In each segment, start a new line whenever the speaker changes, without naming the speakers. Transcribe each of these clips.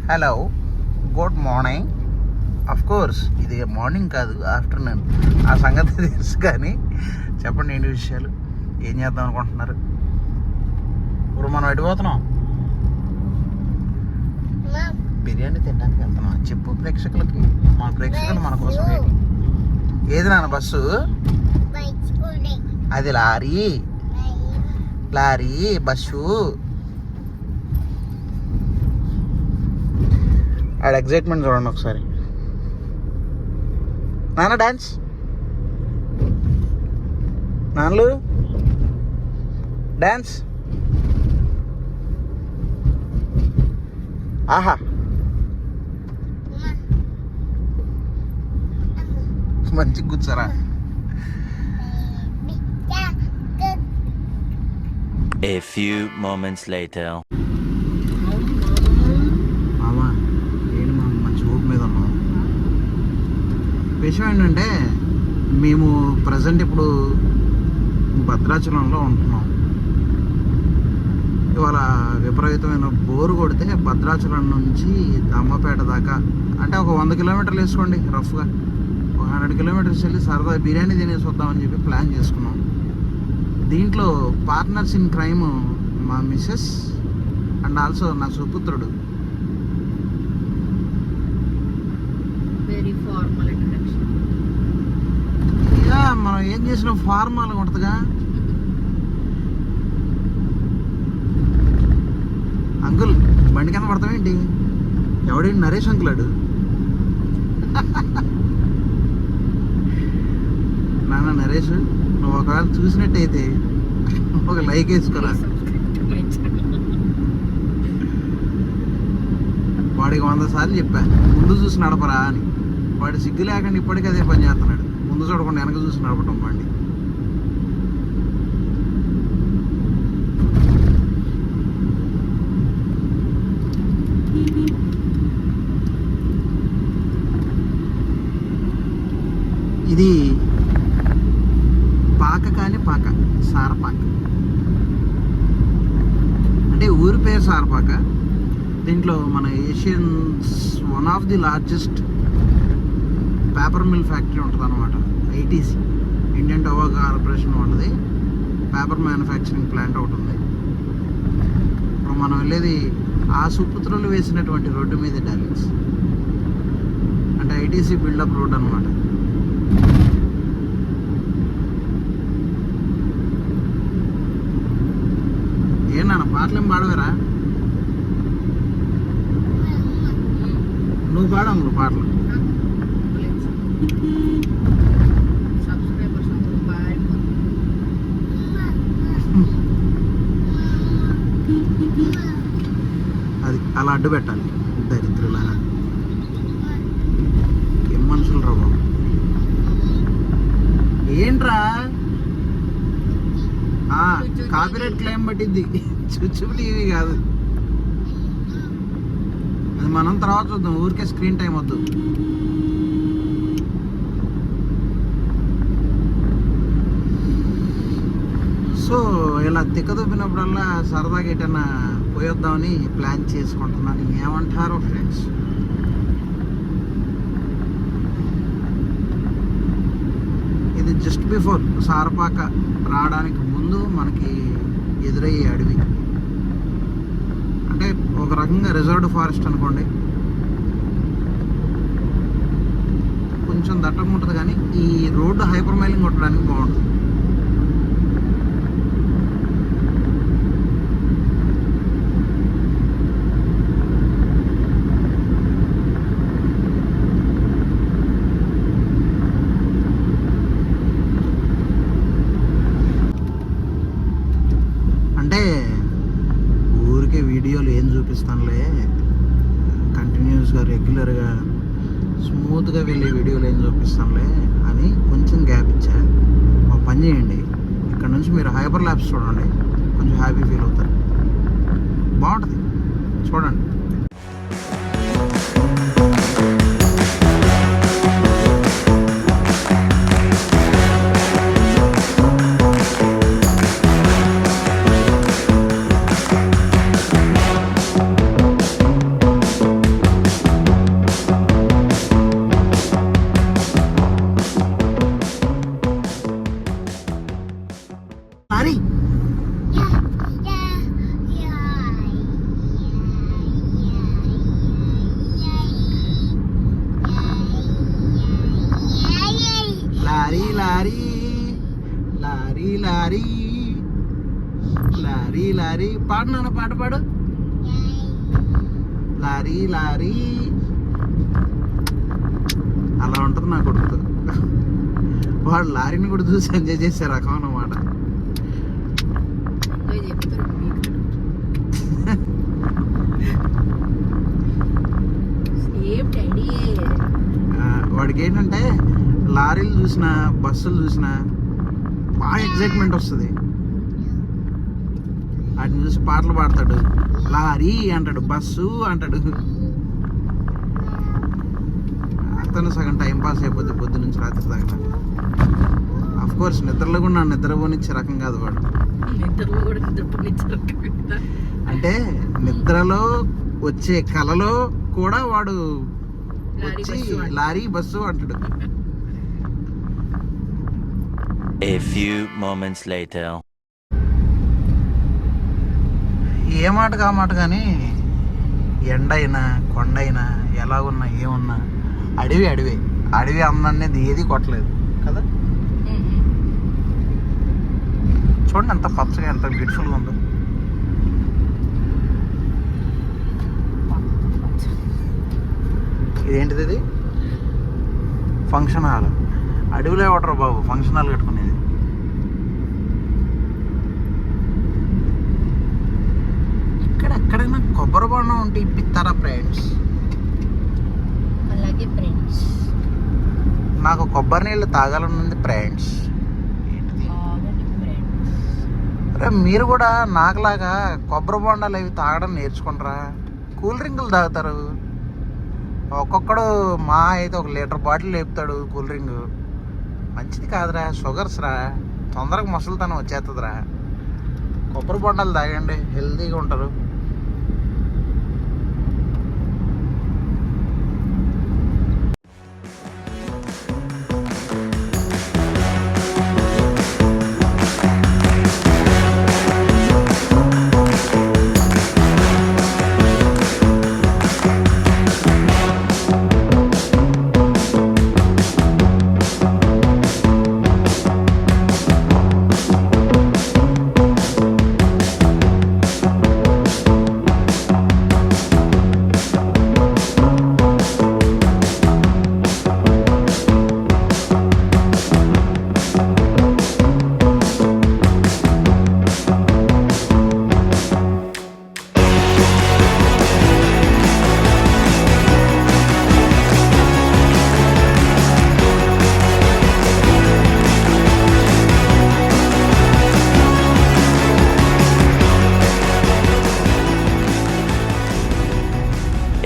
Hello, good morning. Of course ఇది morning కాదు, afternoon. ఆ సంగతి తెలుసు, కానీ చెప్పండి ఏంటి విషయాలు, ఏం చేద్దాం అనుకుంటున్నారు? ఇప్పుడు మనం ఎడిపోతున్నాం, బిర్యానీ తినడానికి వెళ్తున్నాం. చెప్పు ప్రేక్షకులకి, మన ప్రేక్షకులు మన కోసం ఏంటి? ఏది నాన్న బస్సు? అది లారీ, లారీ బస్సు. ఆడ ఎగ్జైట్మెంట్ చూడండి ఒకసారి. నాన్న డాన్స్, నాన్నలు డాన్స్. ఆహా, మంచిగా కూర్చోరా.
A few moments later.
మామా ఏంటి మామ, మంచి ఊపు మీద ఉన్నాం. విషయం ఏంటంటే, మేము ప్రజెంట్ ఇప్పుడు భద్రాచలంలో ఉంటున్నాం. ఇవాళ విపరీతమైన బోరు కొడితే భద్రాచలం నుంచి అమ్మపేట దాకా, అంటే ఒక 100 కిలోమీటర్లు వేసుకోండి రఫ్గా, ఒక 100 కిలోమీటర్స్ వెళ్ళి సరదా బిర్యానీ తినేసి వద్దామని చెప్పి ప్లాన్ చేసుకున్నాం. దీంట్లో పార్ట్నర్స్ ఇన్ క్రైమ్ మా మిస్సెస్ అండ్ ఆల్సో నా సుపుత్రుడు.
Very formal introduction.
ఇక మనం ఏం చేసినా ఫార్మల్గా ఉంటుందిగా. అంకుల్ బండి కింద పడతామేంటి? ఎవడేంటి? నరేష్ అంకులాడు. నాన్న నరేష్, నువ్వు ఒకవేళ చూసినట్టయితే ఒక లైక్ వేసుకోరా. వాడికి 100 సార్లు చెప్పా ముందు చూసి నడపరా అని. వాడు సిగ్గు లేకుండా ఇప్పటికీ అదే పని చేస్తున్నాడు, ముందు చూడకుండా వెనక చూసి నడపటం బండి. ఇది పాక, కానీ పాక సారపాక, అంటే ఊరి పేరు సారపాక. దీంట్లో మన Asians one of the largest paper mill factory ఉంటుంది అనమాట. ఐటీసీ, ఇండియన్ టొబాకో కార్పొరేషన్ వాళ్ళది పేపర్ మ్యానుఫ్యాక్చరింగ్ ప్లాంట్ ఒకటి ఉంది. ఇప్పుడు మనం వెళ్ళేది ఆ సుపుత్రులు వేసినటువంటి రోడ్డు మీద డార్లింగ్స్, అంటే ఐటీసీ బిల్డప్ రోడ్ అనమాట. ఏమన్నా పాటలు ఏం పాడవేరా? నువ్వు పాడవు నువ్వు పాటలు.
Subscribers bye.
అది అలా అడ్డు పెట్టాలి దరిద్రులారా. ఏం మనుషులు రా బాబు. ఏంట్రా కాపీరైట్ క్లెయిమ్ పట్టింది. చుచ్చు టీవీ కాదు అది, మనం తర్వాత చూద్దాం. ఊరికే స్క్రీన్ టైం వద్దు. సో ఇలా తిక్కదొబ్బినప్పుడల్లా సరదాగా ఎటన్నా పోయొద్దామని ప్లాన్ చేసుకుంటున్నాను. ఏమంటారు ఫ్రెండ్స్? ఇది జస్ట్ బిఫోర్ సారపాక రావడానికి ముందు మనకి ఎదురయ్యే అడవి, అంటే ఒక రకంగా రిజర్వ్డ్ ఫారెస్ట్ అనుకోండి. కొంచెం దట్టంగా ఉంటుంది, కానీ ఈ రోడ్డు హైపర్ మైలింగ్ కొట్టడానికి బాగుంటుంది. అంటే ఊరికే వీడియోలు ఏం చూపిస్తానులే, కంటిన్యూస్గా రెగ్యులర్గా స్మూత్గా వెళ్ళే వీడియోలు ఏం చూపిస్తానులే అని కొంచెం గ్యాప్ ఇచ్చా. ఒక పని చేయండి, ఇక్కడ నుంచి మీరు హైపర్ ల్యాబ్స్ చూడండి, కొంచెం హ్యాపీ ఫీల్ అవుతారు. బాగుంటుంది, చూడండి. Lorry lorry lorry lorry lorry lorry పాడు నాన్న, పాట పాడు. లారీ లారీ అలా ఉంటుంది నా కొడుకుతో. వాడు లారీని కూడా చూసి ఎంజాయ్ చేసే రకం అన్నమాట. వాడికి ఏంటంటే లారీలు చూసినా బస్సులు చూసినా బాగా ఎగ్జైట్మెంట్ వస్తుంది. వాటిని చూసి పాటలు పాడతాడు. లారీ అంటాడు, బస్సు అంటాడు. అతను సగం టైం పాస్ అయిపోతుంది పొద్దు నుంచి రాత్రి దాకా. అఫ్ కోర్స్ నిద్రలో కూడా నా నిద్రపోనిచ్చే రకం కాదు వాడు. అంటే నిద్రలో వచ్చే కలలో కూడా వాడు వచ్చి లారీ బస్సు అంటాడు.
A few moments later.
ఏ మాట కా మాట కానీ ఎండైనా కొండైనా ఎలా ఉన్నా ఏమున్నా అడవి అడవి అడవి అందనేది ఏది కొట్టలేదు కదా. చూడండి ఎంత పచ్చగా ఎంత బ్యూటిఫుల్గా ఉందో. ఇదేంటిది? ఇది ఫంక్షన్ హాల్. అడవిలో ఎవడరు బాబు ఫంక్షన్ హాల్ కట్టుకునేది. ఇక్కడ ఎక్కడైనా కొబ్బరి బొండం ఉంటే ఇప్పిస్తారా ఫ్రెండ్స్?
అలాగే ఫ్రెండ్స్,
నాకు కొబ్బరి నీళ్ళు తాగాలనుంది ఫ్రెండ్స్. అరే మీరు కూడా నాకులాగా కొబ్బరి బొండాలు అవి తాగడం నేర్చుకుంటారా? కూల్ డ్రింకులు తాగుతారు. ఒక్కొక్కడు మా అయితే 1 లీటర్ బాటిల్ లేపుతాడు కూల్ డ్రింక్. మంచిది కాదురా, షుగర్స్ రా, తొందరగా ముసలితనం వచ్చేస్తుందిరా. కొబ్బరి బొండాలు తాగండి, హెల్తీగా ఉంటారు.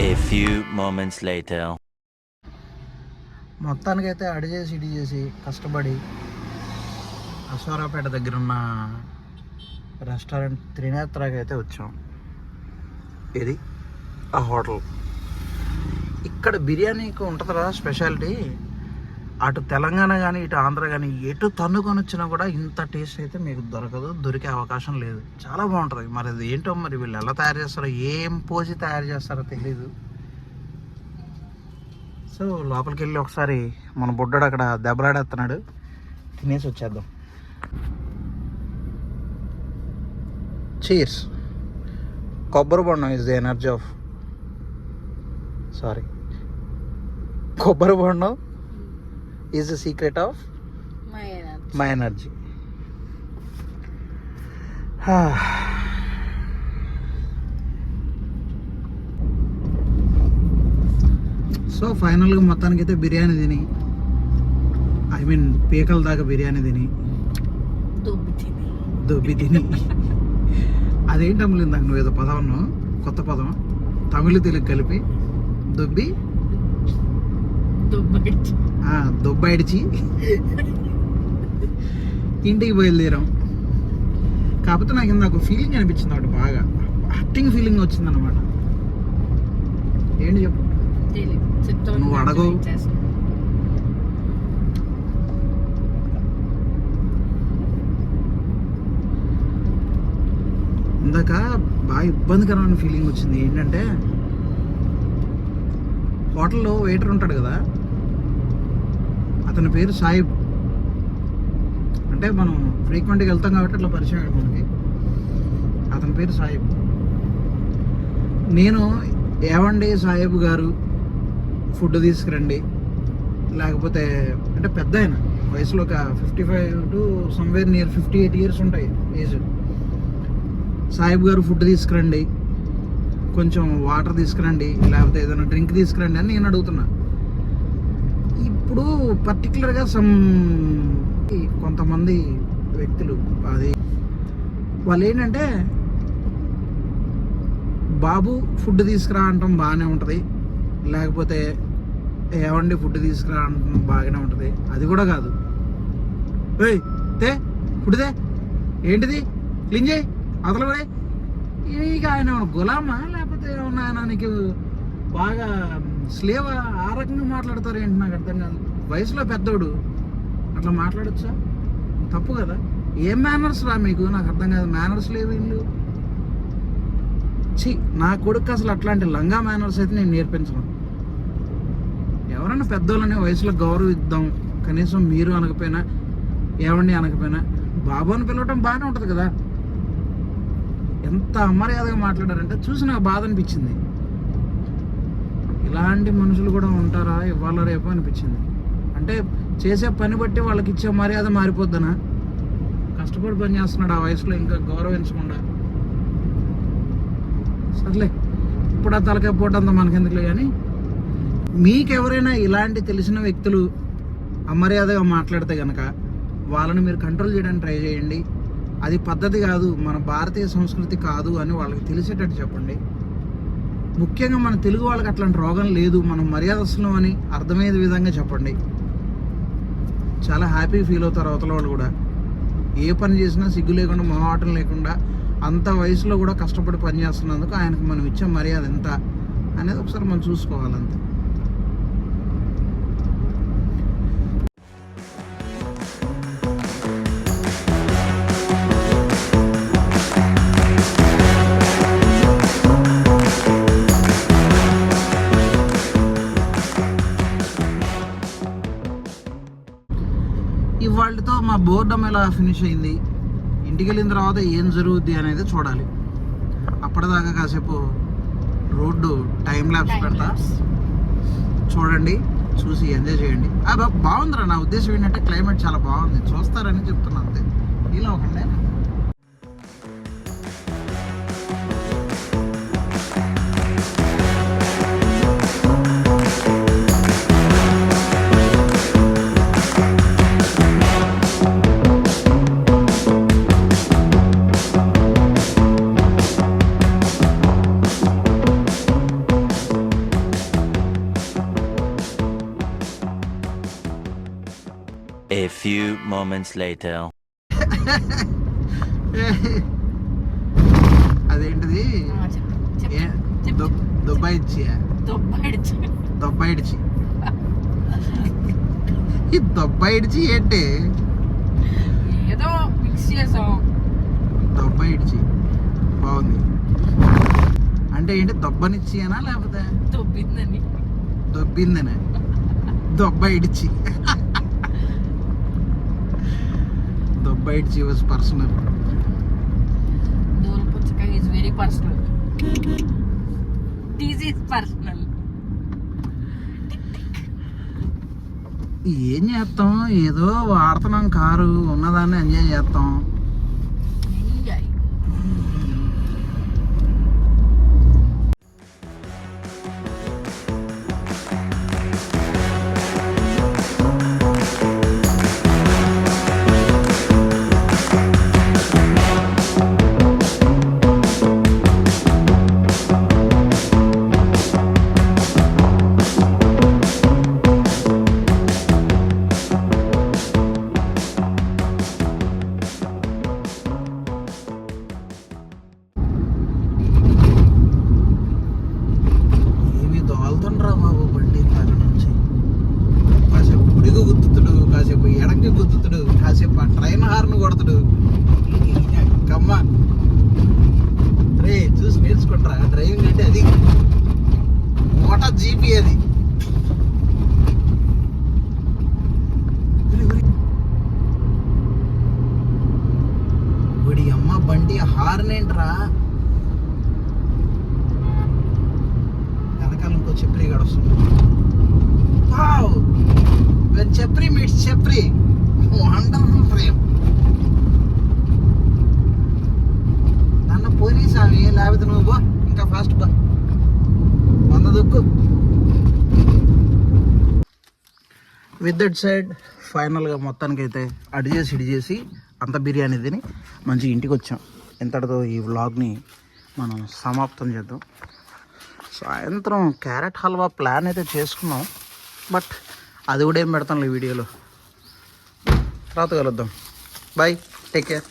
A few moments later.
మొత్తానికైతే అడి చేసి ఇడి చేసి కష్టపడి అశ్వారాపేట దగ్గర ఉన్న రెస్టారెంట్ త్రినేత్రకి అయితే వచ్చాం. ఇది ఆ హోటల్. ఇక్కడ బిర్యానీకి ఉంటుందా స్పెషాలిటీ. అటు తెలంగాణ కానీ ఇటు ఆంధ్ర కానీ ఎటు తన్నుకొని వచ్చినా కూడా ఇంత టేస్ట్ అయితే మీకు దొరకదు, దొరికే అవకాశం లేదు. చాలా బాగుంటుంది. మరి అది ఏంటో మరి వీళ్ళు ఎలా తయారు చేస్తారో, ఏం పోసి తయారు చేస్తారో తెలీదు. సో లోపలికి వెళ్ళి ఒకసారి మన బుడ్డడు అక్కడ దెబ్బలాడేస్తున్నాడు, తినేసి వచ్చేద్దాం. చీర్స్. కొబ్బరి బొండం ఇస్ ది ఎనర్జీ ఆఫ్ కొబ్బరి బొండం is the secret of my energy. So ఫైనల్గా మొత్తానికి అయితే బిర్యానీ తిని, ఐ మీన్ పీకల దాకా బిర్యానీ తిని దొబ్బి తిని అదేంటి అమ్మలేదు నాకు నువ్వు ఏదో పదం అన్నావు, కొత్త పదం, తమిళ తెలుగు కలిపి దొబ్బి దొబ్బడిచి ఇంటికి బయలుదేరాం. కాకపోతే నాకు ఇందాక ఫీలింగ్ అనిపించింది ఒకటి, బాగా హర్టింగ్ ఫీలింగ్ వచ్చింది అనమాట. ఏంటి చెప్పు, నువ్వు అడగవు. ఇందాక బాగా ఇబ్బందికరమైన ఫీలింగ్ వచ్చింది. ఏంటంటే హోటల్లో వెయిటర్ ఉంటాడు కదా, అతని పేరు సాయిబ్. అంటే మనం ఫ్రీక్వెంట్గా వెళ్తాం కాబట్టి అట్లా పరిచయం అయ్యాడు మనకి. అతని పేరు సాహిబ్. నేను ఏవండి సాహిబ్ గారు ఫుడ్ తీసుకురండి, లేకపోతే అంటే పెద్ద ఆయన వయసులో ఒక 55 to somewhere near 58 years ఉంటాయి ఏజ్. సాహిబ్ గారు ఫుడ్ తీసుకురండి, కొంచెం వాటర్ తీసుకురండి, లేకపోతే ఏదైనా డ్రింక్ తీసుకురండి అని నేను అడుగుతున్నా. ఇప్పుడు పర్టికులర్గా కొంతమంది వ్యక్తులు అది వాళ్ళు ఏంటంటే బాబు ఫుడ్ తీసుకురా అంటాం బాగానే ఉంటుంది, లేకపోతే ఏవండి ఫుడ్ తీసుకురా అంటాం బాగానే ఉంటుంది. అది కూడా కాదు, ఏయ్ తే ఫుడ్ తే, ఏంటిది క్లీన్ చేయి అతలు కూడా. ఇక ఆయన గులామా లేకపోతే ఏమన్నా ఆయన నీకు బాగా స్లేవా? ఆ రకంగా మాట్లాడతారు ఏంటి నాకు అర్థం కాదు. వయసులో పెద్దోడు అట్లా మాట్లాడచ్చా? తప్పు కదా. ఏం మేనర్స్ రా మీకు? నాకు అర్థం కాదు. మేనర్స్ లేవు వీళ్ళు. నా కొడుకు అసలు అట్లాంటి లంగా మేనర్స్ అయితే నేను నేర్పించను. ఎవరైనా పెద్దోళ్ళని వయసులో గౌరవిద్దాం, కనీసం మీరు అనకపోయినా ఏమండి అనకపోయినా బాబు అని పిలవటం బాగానే ఉంటుంది కదా. ఎంత అమర్యాదగా మాట్లాడారంటే చూసి నాకు బాధ అనిపించింది. ఇలాంటి మనుషులు కూడా ఉంటారా ఇవాళ రేపు అనిపించింది. అంటే చేసే పని బట్టి వాళ్ళకి ఇచ్చే మర్యాద మారిపోద్దనా? కష్టపడి పని చేస్తున్నాడు ఆ వయసులో, ఇంకా గౌరవించకుండా. సర్లే, ఇప్పుడు ఆ తలకాయ పోటంతా మనకెందుకులే. కానీ మీకెవరైనా ఇలాంటి తెలిసిన వ్యక్తులు అమర్యాదగా మాట్లాడితే కనుక వాళ్ళని మీరు కంట్రోల్ చేయడానికి ట్రై చేయండి. అది పద్ధతి కాదు, మన భారతీయ సంస్కృతి కాదు అని వాళ్ళకి తెలిసేటట్టు చెప్పండి. ముఖ్యంగా మన తెలుగు వాళ్ళకి అట్లాంటి రోగం లేదు, మనం మర్యాదస్తులం అని అర్థమయ్యే విధంగా చెప్పండి. చాలా హ్యాపీ ఫీల్ అవుతారు అవతల వాళ్ళు కూడా. ఏ పని చేసినా సిగ్గు లేకుండా మొహమాటం లేకుండా అంత వయసులో కూడా కష్టపడి పని చేస్తున్నందుకు ఆయనకు మనం ఇచ్చే మర్యాద ఎంత అనేది ఒకసారి మనం చూసుకోవాలంతే. ఇవాళతో మా బోర్డం ఎలా ఫినిష్ అయింది, ఇంటికి వెళ్ళిన తర్వాత ఏం జరుగుద్ది అనేది చూడాలి. అప్పటిదాకా కాసేపు రోడ్డు టైం ల్యాప్స్ పెడతా, చూడండి, చూసి ఎంజాయ్ చేయండి. బాగుందిరా. నా ఉద్దేశం ఏంటంటే క్లైమేట్ చాలా బాగుంది, చూస్తారని చెప్తున్నా అంతే. ఇలా ఒకండి.
A few moments later.
అదేంటిది దొబ్బాయిచ్చి ఈ దొబ్బాయిడ్చి ఏంటి?
ఏదో మిక్స్ చేసాం.
దొబ్బాయిడ్చి బాగుంది. అంటే ఏంటి, దొబ్బనిచ్చి అనా లేకపోతే దొబ్బిందనే? దొబ్బాయిడ్చి. దొబ్బాయిడ్చి వాజ్ పర్సనల్.
దోల్ పుచ్చకాయ is very personal. This is personal.
ఏం చేస్తాం, ఏదో వాడుతున్నాం, కారు ఉన్నదాన్ని ఎంజాయ్ చేస్తాం.
Enjoy.
ఏమి దోలుతుండ్రా బాబు బండి ఇందాక నుంచి. కాసేపు గుడికి గుద్దుతుడు, కాసేపు ఎడకి గుద్దుతుడు, కాసేపు ఆ ట్రైన్ హార్న్ కొడుతుడు. కమ్మ రే, చూసి నేర్చుకుంటారా డ్రైవింగ్ అంటే? అది మోటా జీపీ అది. ఏంటి హార్న్ ఏంట్రా? వెనకాల ఇంకో చెప్రీ గడ వస్తుంది. చెప్రీ మీట్స్ చెప్రీ, వండర్ఫుల్ ఫ్రేమ్. నన్ను పోలీస్ అవి లేకపోతే నువ్వు బా, ఇంకా ఫాస్ట్ బా, 100 దొక్కు. విత్ దట్ సైడ్ ఫైనల్గా మొత్తానికి అయితే అడి చేసి ఇడి చేసి అంత బిర్యానీ తిని మంచిగా ఇంటికి వచ్చాం. ఇంతటితో ఈ వ్లాగ్ని మనం సమాప్తం చేద్దాం. సాయంత్రం క్యారెట్ హల్వా ప్లాన్ అయితే చేసుకున్నాం, బట్ అది కూడా ఏం పెడతాం ఈ వీడియోలో. తర్వాత కలుద్దాం. Bye, take care.